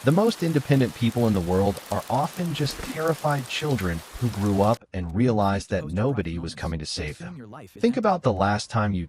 The most independent people in the world are often just terrified children who grew up and realized that nobody was coming to save them. Think about the last time you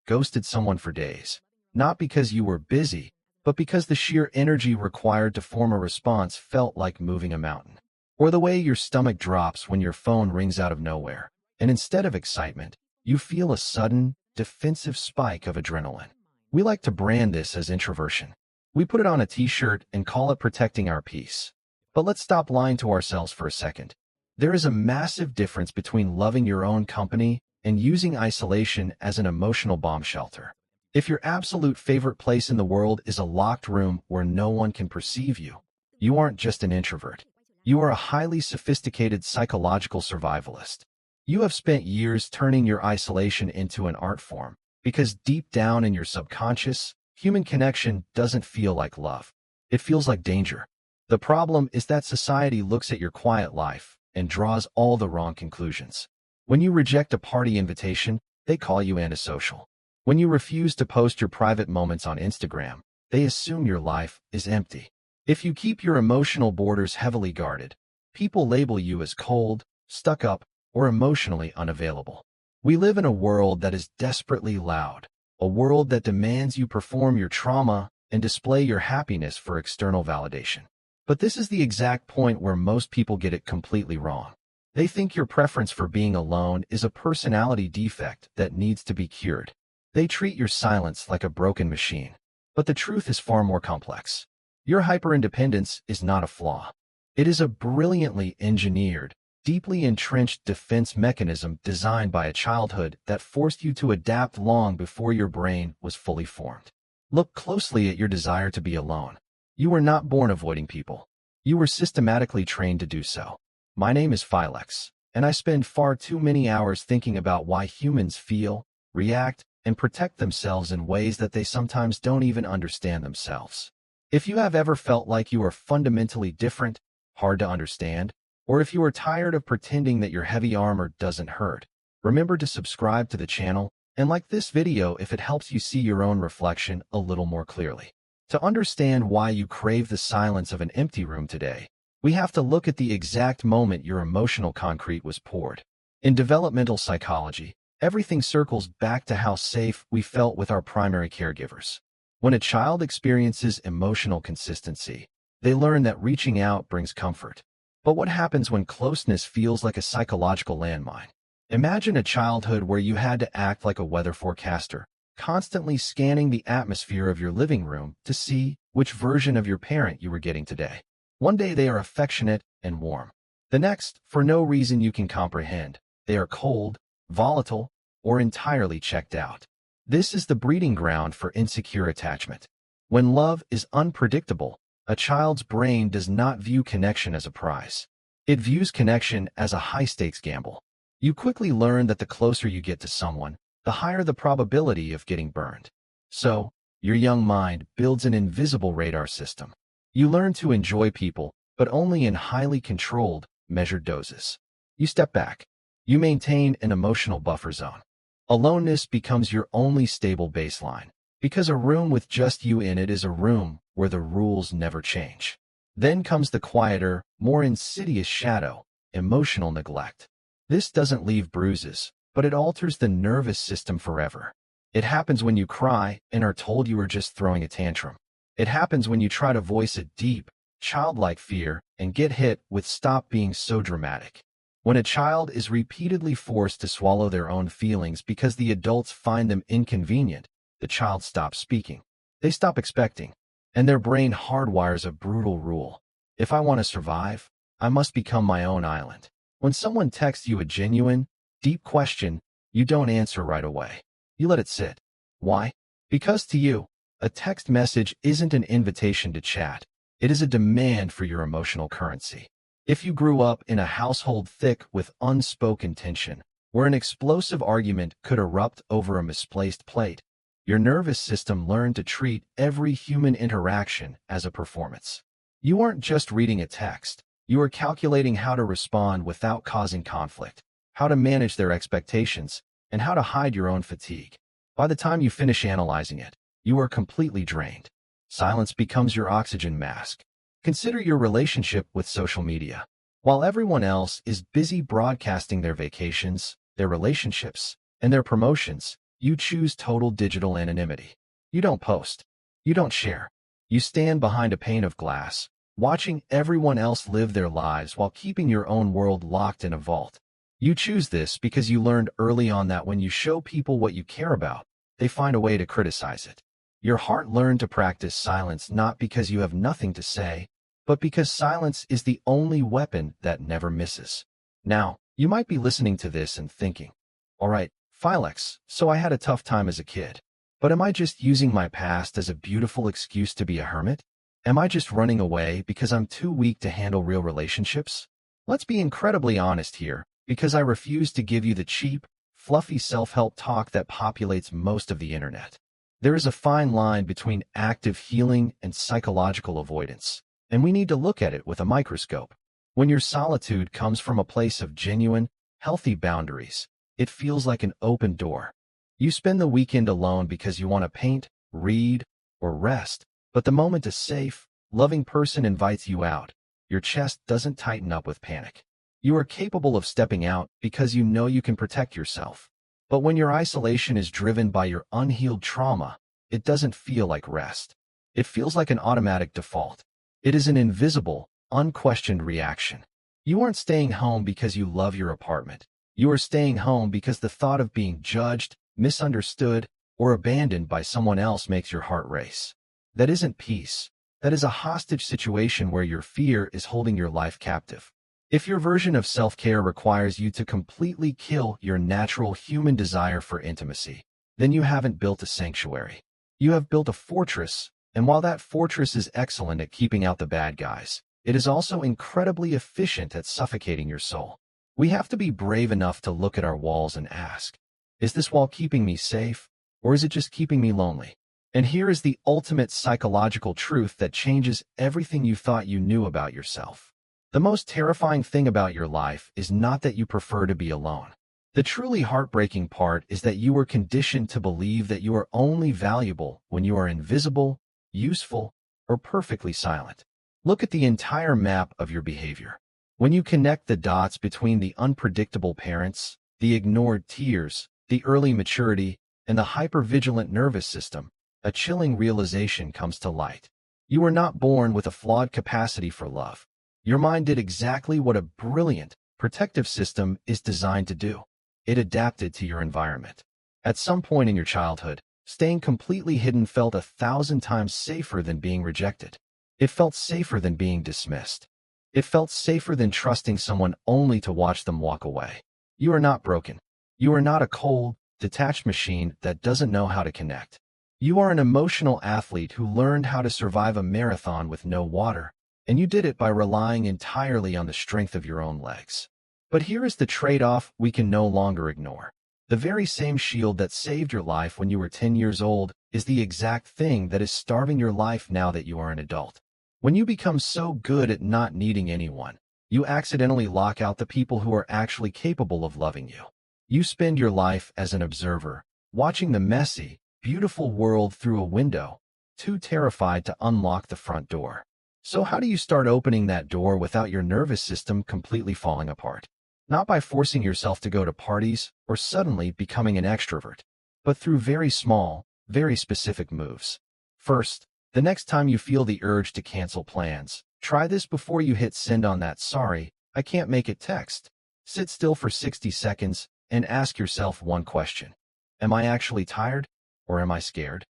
ghosted someone for days, not because you were busy, but because the sheer energy required to form a response felt like moving a mountain. Or the way your stomach drops when your phone rings out of nowhere, and instead of excitement, you feel a sudden, defensive spike of adrenaline. We like to brand this as introversion. We put it on a t-shirt and call it protecting our peace. But let's stop lying to ourselves for a second. There is a massive difference between loving your own company and using isolation as an emotional bomb shelter. If your absolute favorite place in the world is a locked room where no one can perceive you, you aren't just an introvert. You are a highly sophisticated psychological survivalist. You have spent years turning your isolation into an art form, because deep down in your subconscious, human connection doesn't feel like love. It feels like danger. The problem is that society looks at your quiet life and draws all the wrong conclusions. When you reject a party invitation, they call you antisocial. When you refuse to post your private moments on Instagram, they assume your life is empty. If you keep your emotional borders heavily guarded, people label you as cold, stuck up, or emotionally unavailable. We live in a world that is desperately loud. A world that demands you perform your trauma and display your happiness for external validation. But this is the exact point where most people get it completely wrong. They think your preference for being alone is a personality defect that needs to be cured. They treat your silence like a broken machine. But the truth is far more complex. Your hyperindependence is not a flaw. It is a brilliantly engineered, deeply entrenched defense mechanism designed by a childhood that forced you to adapt long before your brain was fully formed. Look closely at your desire to be alone. You were not born avoiding people. You were systematically trained to do so. My name is FILEX, and I spend far too many hours thinking about why humans feel, react, and protect themselves in ways that they sometimes don't even understand themselves. If you have ever felt like you are fundamentally different, hard to understand, or if you are tired of pretending that your heavy armor doesn't hurt, remember to subscribe to the channel and like this video if it helps you see your own reflection a little more clearly. To understand why you crave the silence of an empty room today, we have to look at the exact moment your emotional concrete was poured. In developmental psychology, everything circles back to how safe we felt with our primary caregivers. When a child experiences emotional consistency, they learn that reaching out brings comfort. But what happens when closeness feels like a psychological landmine? Imagine a childhood where you had to act like a weather forecaster, constantly scanning the atmosphere of your living room to see which version of your parent you were getting today. One day they are affectionate and warm. The next, for no reason you can comprehend, they are cold, volatile, or entirely checked out. This is the breeding ground for insecure attachment. When love is unpredictable, a child's brain does not view connection as a prize. It views connection as a high-stakes gamble. You quickly learn that the closer you get to someone, the higher the probability of getting burned. So, your young mind builds an invisible radar system. You learn to enjoy people, but only in highly controlled, measured doses. You step back. You maintain an emotional buffer zone. Aloneness becomes your only stable baseline, because a room with just you in it is a room where the rules never change. Then comes the quieter, more insidious shadow, emotional neglect. This doesn't leave bruises, but it alters the nervous system forever. It happens when you cry and are told you are just throwing a tantrum. It happens when you try to voice a deep, childlike fear and get hit with "stop being so dramatic." When a child is repeatedly forced to swallow their own feelings because the adults find them inconvenient, the child stops speaking. They stop expecting. And their brain hardwires a brutal rule. If I want to survive, I must become my own island. When someone texts you a genuine, deep question, you don't answer right away. You let it sit. Why? Because to you, a text message isn't an invitation to chat. It is a demand for your emotional currency. If you grew up in a household thick with unspoken tension, where an explosive argument could erupt over a misplaced plate, your nervous system learned to treat every human interaction as a performance. You aren't just reading a text. You are calculating how to respond without causing conflict, how to manage their expectations, and how to hide your own fatigue. By the time you finish analyzing it, you are completely drained. Silence becomes your oxygen mask. Consider your relationship with social media. While everyone else is busy broadcasting their vacations, their relationships, and their promotions, you choose total digital anonymity. You don't post. You don't share. You stand behind a pane of glass, watching everyone else live their lives while keeping your own world locked in a vault. You choose this because you learned early on that when you show people what you care about, they find a way to criticize it. Your heart learned to practice silence not because you have nothing to say, but because silence is the only weapon that never misses. Now, you might be listening to this and thinking, all right, FILEX, so I had a tough time as a kid. But am I just using my past as a beautiful excuse to be a hermit? Am I just running away because I'm too weak to handle real relationships? Let's be incredibly honest here, because I refuse to give you the cheap, fluffy self-help talk that populates most of the internet. There is a fine line between active healing and psychological avoidance, and we need to look at it with a microscope. When your solitude comes from a place of genuine, healthy boundaries, it feels like an open door. You spend the weekend alone because you want to paint, read, or rest, but the moment a safe, loving person invites you out, your chest doesn't tighten up with panic. You are capable of stepping out because you know you can protect yourself. But when your isolation is driven by your unhealed trauma, it doesn't feel like rest. It feels like an automatic default. It is an invisible, unquestioned reaction. You aren't staying home because you love your apartment. You are staying home because the thought of being judged, misunderstood, or abandoned by someone else makes your heart race. That isn't peace. That is a hostage situation where your fear is holding your life captive. If your version of self-care requires you to completely kill your natural human desire for intimacy, then you haven't built a sanctuary. You have built a fortress, and while that fortress is excellent at keeping out the bad guys, it is also incredibly efficient at suffocating your soul. We have to be brave enough to look at our walls and ask, is this wall keeping me safe, or is it just keeping me lonely? And here is the ultimate psychological truth that changes everything you thought you knew about yourself. The most terrifying thing about your life is not that you prefer to be alone. The truly heartbreaking part is that you were conditioned to believe that you are only valuable when you are invisible, useful, or perfectly silent. Look at the entire map of your behavior. When you connect the dots between the unpredictable parents, the ignored tears, the early maturity, and the hypervigilant nervous system, a chilling realization comes to light. You were not born with a flawed capacity for love. Your mind did exactly what a brilliant, protective system is designed to do. It adapted to your environment. At some point in your childhood, staying completely hidden felt 1,000 times safer than being rejected. It felt safer than being dismissed. It felt safer than trusting someone only to watch them walk away. You are not broken. You are not a cold, detached machine that doesn't know how to connect. You are an emotional athlete who learned how to survive a marathon with no water, and you did it by relying entirely on the strength of your own legs. But here is the trade-off we can no longer ignore. The very same shield that saved your life when you were 10 years old is the exact thing that is starving your life now that you are an adult. When you become so good at not needing anyone, you accidentally lock out the people who are actually capable of loving you. You spend your life as an observer, watching the messy, beautiful world through a window, too terrified to unlock the front door. So how do you start opening that door without your nervous system completely falling apart? Not by forcing yourself to go to parties or suddenly becoming an extrovert, but through very small, very specific moves. First, the next time you feel the urge to cancel plans, try this before you hit send on that "sorry, I can't make it" text. Sit still for 60 seconds and ask yourself one question. Am I actually tired, or am I scared?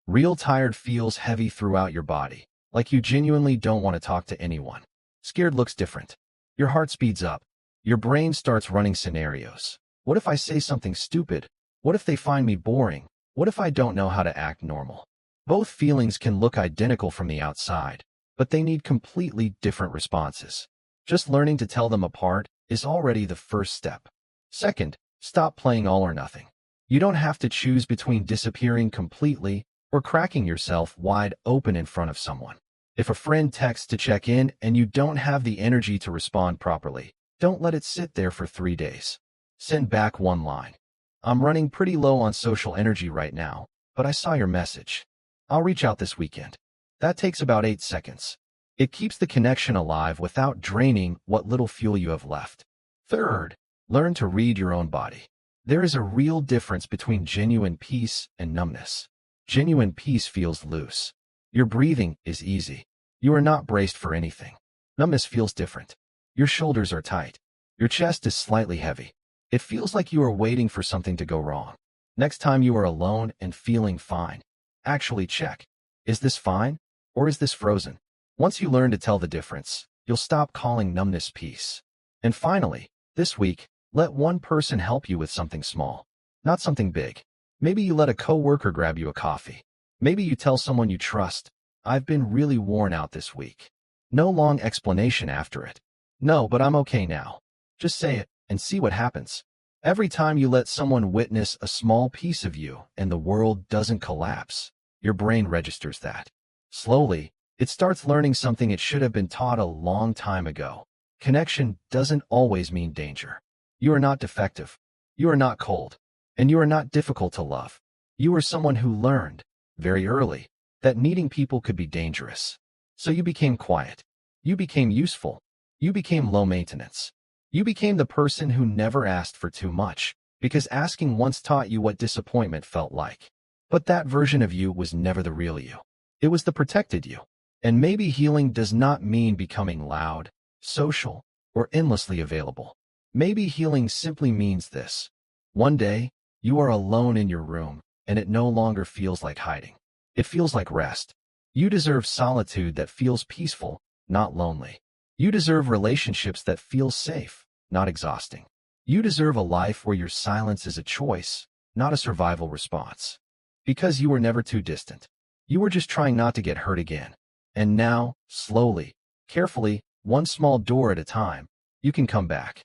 Real tired feels heavy throughout your body, like you genuinely don't want to talk to anyone. Scared looks different. Your heart speeds up. Your brain starts running scenarios. What if I say something stupid? What if they find me boring? What if I don't know how to act normal? Both feelings can look identical from the outside, but they need completely different responses. Just learning to tell them apart is already the first step. Second, stop playing all or nothing. You don't have to choose between disappearing completely or cracking yourself wide open in front of someone. If a friend texts to check in and you don't have the energy to respond properly, don't let it sit there for 3 days. Send back one line. I'm running pretty low on social energy right now, but I saw your message. I'll reach out this weekend. That takes about 8 seconds. It keeps the connection alive without draining what little fuel you have left. Third, learn to read your own body. There is a real difference between genuine peace and numbness. Genuine peace feels loose. Your breathing is easy. You are not braced for anything. Numbness feels different. Your shoulders are tight. Your chest is slightly heavy. It feels like you are waiting for something to go wrong. Next time you are alone and feeling fine, actually check. Is this fine? Or is this frozen? Once you learn to tell the difference, you'll stop calling numbness peace. And finally, this week, let one person help you with something small, not something big. Maybe you let a coworker grab you a coffee. Maybe you tell someone you trust, "I've been really worn out this week." No long explanation after it. "No, but I'm okay now." Just say it and see what happens. Every time you let someone witness a small piece of you and the world doesn't collapse, your brain registers that. Slowly, it starts learning something it should have been taught a long time ago. Connection doesn't always mean danger. You are not defective. You are not cold. And you are not difficult to love. You are someone who learned, very early, that needing people could be dangerous. So you became quiet. You became useful. You became low maintenance. You became the person who never asked for too much, because asking once taught you what disappointment felt like. But that version of you was never the real you. It was the protected you. And maybe healing does not mean becoming loud, social, or endlessly available. Maybe healing simply means this. One day, you are alone in your room, and it no longer feels like hiding. It feels like rest. You deserve solitude that feels peaceful, not lonely. You deserve relationships that feel safe, not exhausting. You deserve a life where your silence is a choice, not a survival response. Because you were never too distant. You were just trying not to get hurt again. And now, slowly, carefully, one small door at a time, you can come back.